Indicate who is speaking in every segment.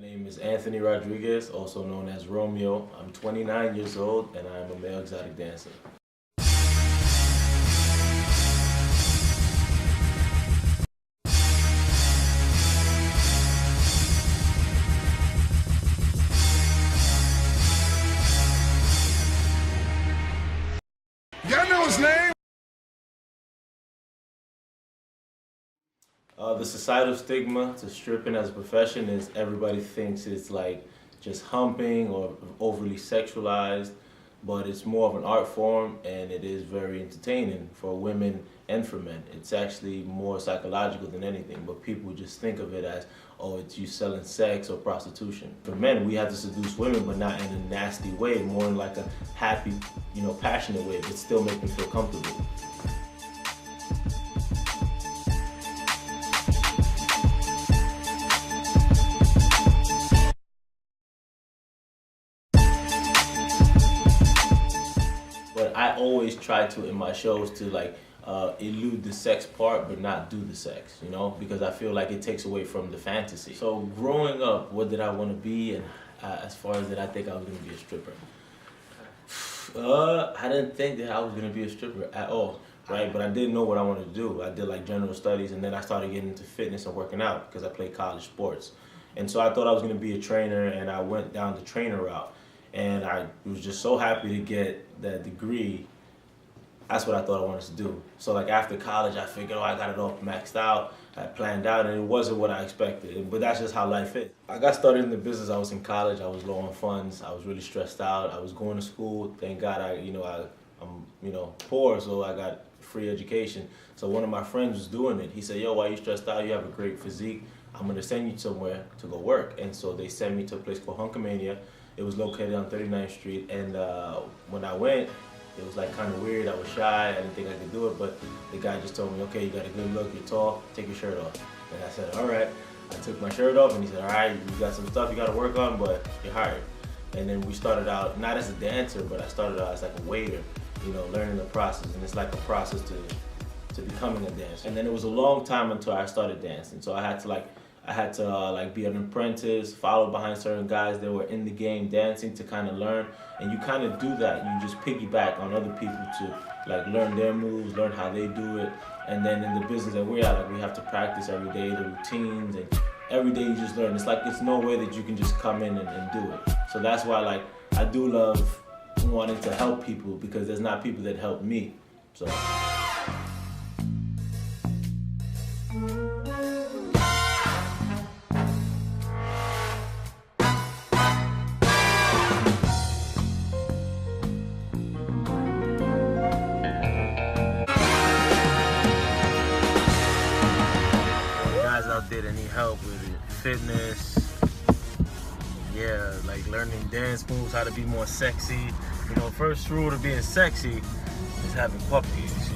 Speaker 1: name is Anthony Rodriguez, also known as Romeo. I'm 29 years old and I'm a male exotic dancer.
Speaker 2: Y'all know his name?
Speaker 1: The societal stigma to stripping as a profession is everybody thinks it's like just humping or overly sexualized, but it's more of an art form and it is very entertaining for women and for men. It's actually more psychological than anything, but people just think of it as, oh, it's you selling sex or prostitution. For men, we have to seduce women, but not in a nasty way, more in like a happy, passionate way, but still make them feel comfortable. But I always try to, in my shows, to elude the sex part, but not do the sex, because I feel like it takes away from the fantasy. So growing up, what did I want to be, and as far as did I think I was going to be a stripper? I didn't think that I was going to be a stripper at all, right? But I didn't know what I wanted to do. I did like general studies, and then I started getting into fitness and working out because I played college sports. And so I thought I was going to be a trainer, and I went down the trainer route. And I was just so happy to get that degree. That's what I thought I wanted to do. So like after college, I figured, I got it all maxed out. I planned out, and it wasn't what I expected. But that's just how life is. I got started in the business. I was in college. I was low on funds. I was really stressed out. I was going to school. Thank God, I'm poor, so I got free education. So one of my friends was doing it. He said, "Yo, why are you stressed out? You have a great physique. I'm gonna send you somewhere to go work." And so they sent me to a place called Hunkamania. It was located on 39th Street, and when I went, it was like kind of weird. I was shy. I didn't think I could do it, but the guy just told me, "Okay, you got a good look. You're tall. Take your shirt off." And I said, "All right." I took my shirt off, and he said, "All right, you got some stuff you got to work on, but you're hired." And then we started out not as a dancer, but I started out as like a waiter, learning the process, and it's like a process to becoming a dancer. And then it was a long time until I started dancing, so I had to be an apprentice, follow behind certain guys that were in the game dancing to kind of learn. And you kind of do that. You just piggyback on other people to learn their moves, learn how they do it. And then in the business that we're at, we have to practice every day, the routines, and every day you just learn. It's no way that you can just come in and do it. So that's why I do love wanting to help people, because there's not people that help me. So. Out there that need help with it, fitness, like learning dance moves, how to be more sexy. First rule to being sexy is having puppies.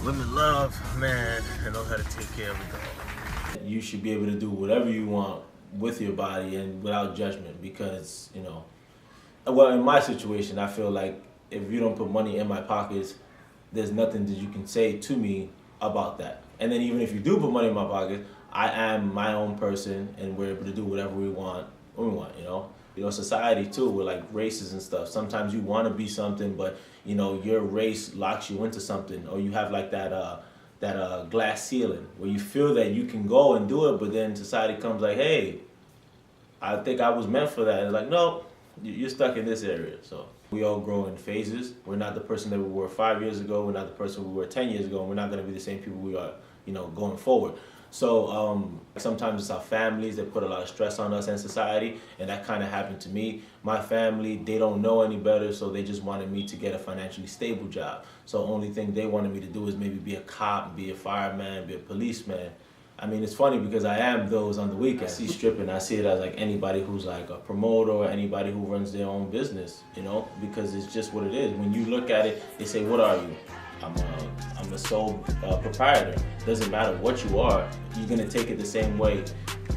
Speaker 1: Women love a man and know how to take care of a dog. You should be able to do whatever you want with your body and without judgment, because well, in my situation, I feel like if you don't put money in my pockets, there's nothing that you can say to me about that. And then even if you do put money in my pocket, I am my own person, and we're able to do whatever we want when we want, society too, with like races and stuff. Sometimes you want to be something, but your race locks you into something, or you have like that glass ceiling where you feel that you can go and do it, but then society comes like, "Hey, I think I was meant for that." And it's like, no, you're stuck in this area. So we all grow in phases. We're not the person that we were 5 years ago. We're not the person we were 10 years ago. And we're not going to be the same people we are, going forward. So sometimes it's our families that put a lot of stress on us and society, and that kind of happened to me. My family, they don't know any better, so they just wanted me to get a financially stable job. So the only thing they wanted me to do is maybe be a cop, be a fireman, be a policeman. I mean, it's funny because I am those on the weekend. I see stripping, I see it as like anybody who's like a promoter or anybody who runs their own business, because it's just what it is. When you look at it, they say, "What are you?" I'm a sole proprietor. Doesn't matter what you are, you're gonna take it the same way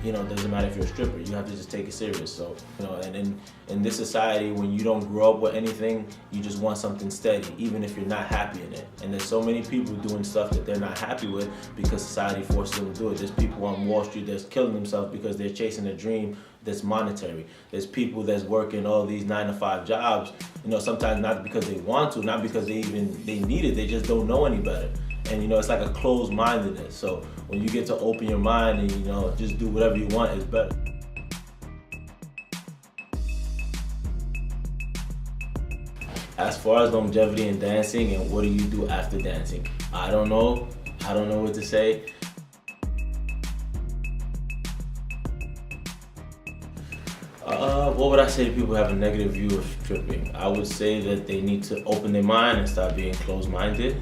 Speaker 1: doesn't matter if you're a stripper. You have to just take it serious. So, and in this society, when you don't grow up with anything, you just want something steady, even if you're not happy in it. And there's so many people doing stuff that they're not happy with because society forces them to do it. There's people on Wall Street that's killing themselves because they're chasing a dream that's monetary. There's people that's working all these 9-to-5 jobs, sometimes not because they want to, not because they need it, they just don't know any better. And it's like a closed-mindedness. So when you get to open your mind and just do whatever you want, it's better. As far as longevity in dancing and what do you do after dancing, I don't know what to say. What would I say to people who have a negative view of stripping? I would say that they need to open their mind and stop being closed-minded.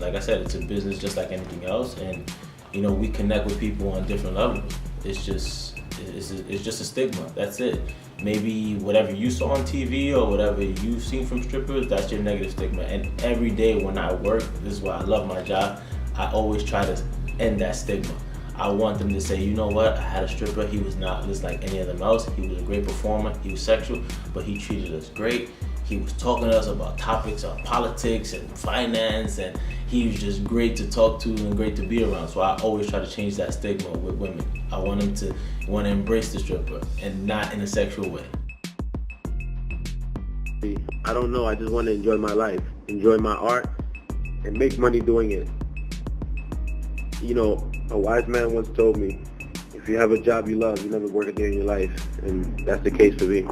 Speaker 1: Like I said, it's a business just like anything else, and we connect with people on different levels. It's just a stigma. That's it. Maybe whatever you saw on TV or whatever you've seen from strippers, that's your negative stigma. And every day when I work, this is why I love my job, I always try to end that stigma. I want them to say, you know what, I had a stripper, he was not just like any of them else. He was a great performer, he was sexual, but he treated us great. He was talking to us about topics of politics and finance, and he was just great to talk to and great to be around. So I always try to change that stigma with women. I want them to want to embrace the stripper and not in a sexual way.
Speaker 3: I don't know, I just want to enjoy my life, enjoy my art, and make money doing it. A wise man once told me, if you have a job you love, you never work a day in your life, and that's the case for me.